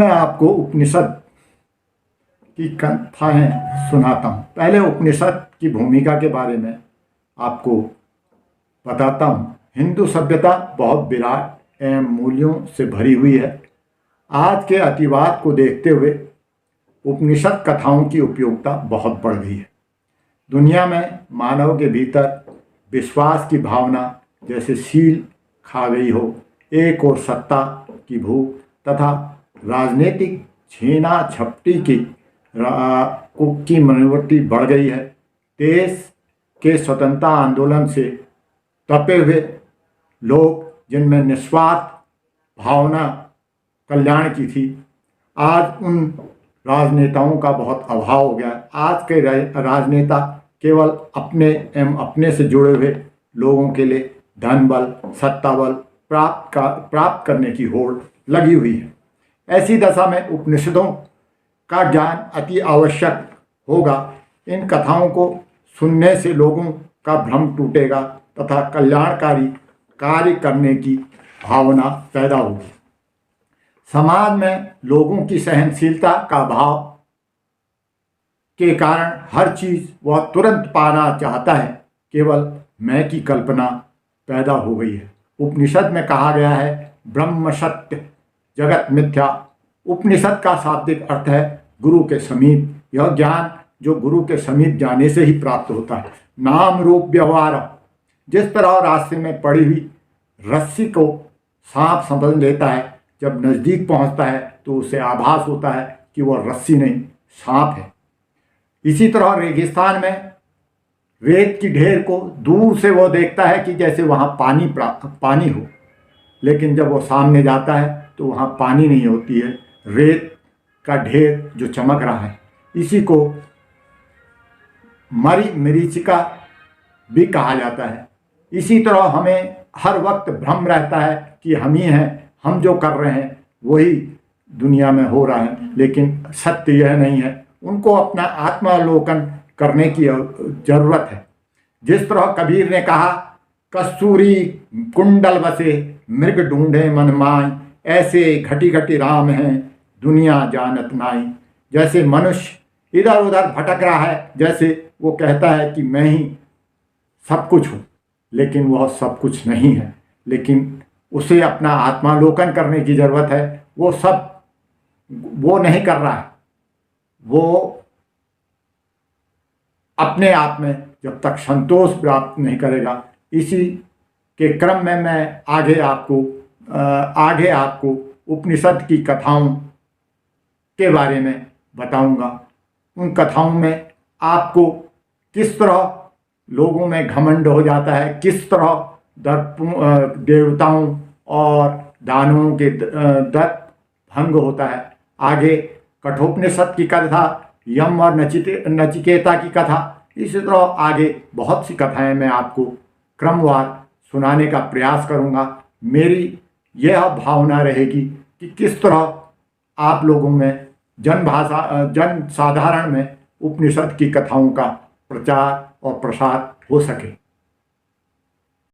मैं आपको उपनिषद की कथाएं सुनाता हूँ। पहले उपनिषद की भूमिका के बारे में आपको बताता हूँ। हिंदू सभ्यता बहुत विराट एवं मूल्यों से भरी हुई है। आज के अतिवाद को देखते हुए उपनिषद कथाओं की उपयोगिता बहुत बढ़ गई है। दुनिया में मानव के भीतर विश्वास की भावना जैसे सील खा गई हो, एक और सत्ता की भूख तथा राजनीतिक छीना झपटी की मनोवृत्ति बढ़ गई है। देश के स्वतंत्रता आंदोलन से तपे हुए लोग, जिनमें निस्वार्थ भावना कल्याण की थी, आज उन राजनेताओं का बहुत अभाव हो गया। आज के राजनेता केवल अपने एवं अपने से जुड़े हुए लोगों के लिए धन बल, सत्ता बल प्राप्त करने की होड़ लगी हुई है। ऐसी दशा में उपनिषदों का ज्ञान अति आवश्यक होगा। इन कथाओं को सुनने से लोगों का भ्रम टूटेगा तथा कल्याणकारी कार्य करने की भावना पैदा होगी। समाज में लोगों की सहनशीलता का अभाव के कारण हर चीज वह तुरंत पाना चाहता है। केवल मैं की कल्पना पैदा हो गई है। उपनिषद में कहा गया है, ब्रह्म सत्य जगत मिथ्या। उपनिषद का शाब्दिक अर्थ है गुरु के समीप। यह ज्ञान जो गुरु के समीप जाने से ही प्राप्त होता है। नाम रूप व्यवहार, जिस तरह रास्ते में पड़ी हुई रस्सी को सांप समझ लेता है, जब नज़दीक पहुंचता है तो उसे आभास होता है कि वह रस्सी नहीं सांप है। इसी तरह रेगिस्तान में रेत की ढेर को दूर से वह देखता है कि जैसे वहाँ पानी हो, लेकिन जब वो सामने जाता है तो वहाँ पानी नहीं होती है, रेत का ढेर जो चमक रहा है। इसी को मरीचिका भी कहा जाता है। इसी तरह हमें हर वक्त भ्रम रहता है कि हम ही हैं, हम जो कर रहे हैं वही दुनिया में हो रहा है, लेकिन सत्य यह नहीं है। उनको अपना आत्मावलोकन करने की जरूरत है। जिस तरह कबीर ने कहा, कस्तूरी कुंडल बसे मृग ढूंढे मन माई, ऐसे घटी घटी राम हैं दुनिया जानत नाई। जैसे मनुष्य इधर उधर भटक रहा है, जैसे वो कहता है कि मैं ही सब कुछ हूँ, लेकिन वह सब कुछ नहीं है। लेकिन उसे अपना आत्मावलोकन करने की जरूरत है। वो नहीं कर रहा है। वो अपने आप में जब तक संतोष प्राप्त नहीं करेगा। इसी के क्रम में मैं आगे आपको उपनिषद की कथाओं के बारे में बताऊंगा। उन कथाओं में आपको किस तरह लोगों में घमंड हो जाता है, किस तरह देवताओं और दानवों के दर्प भंग होता है। आगे कठोपनिषद की कथा, यम और नचिकेता की कथा, इसी तरह आगे बहुत सी कथाएं मैं आपको क्रमवार सुनाने का प्रयास करूंगा। मेरी यह भावना रहेगी कि किस तरह आप लोगों में जन साधारण में उपनिषद की कथाओं का प्रचार और प्रसार हो सके।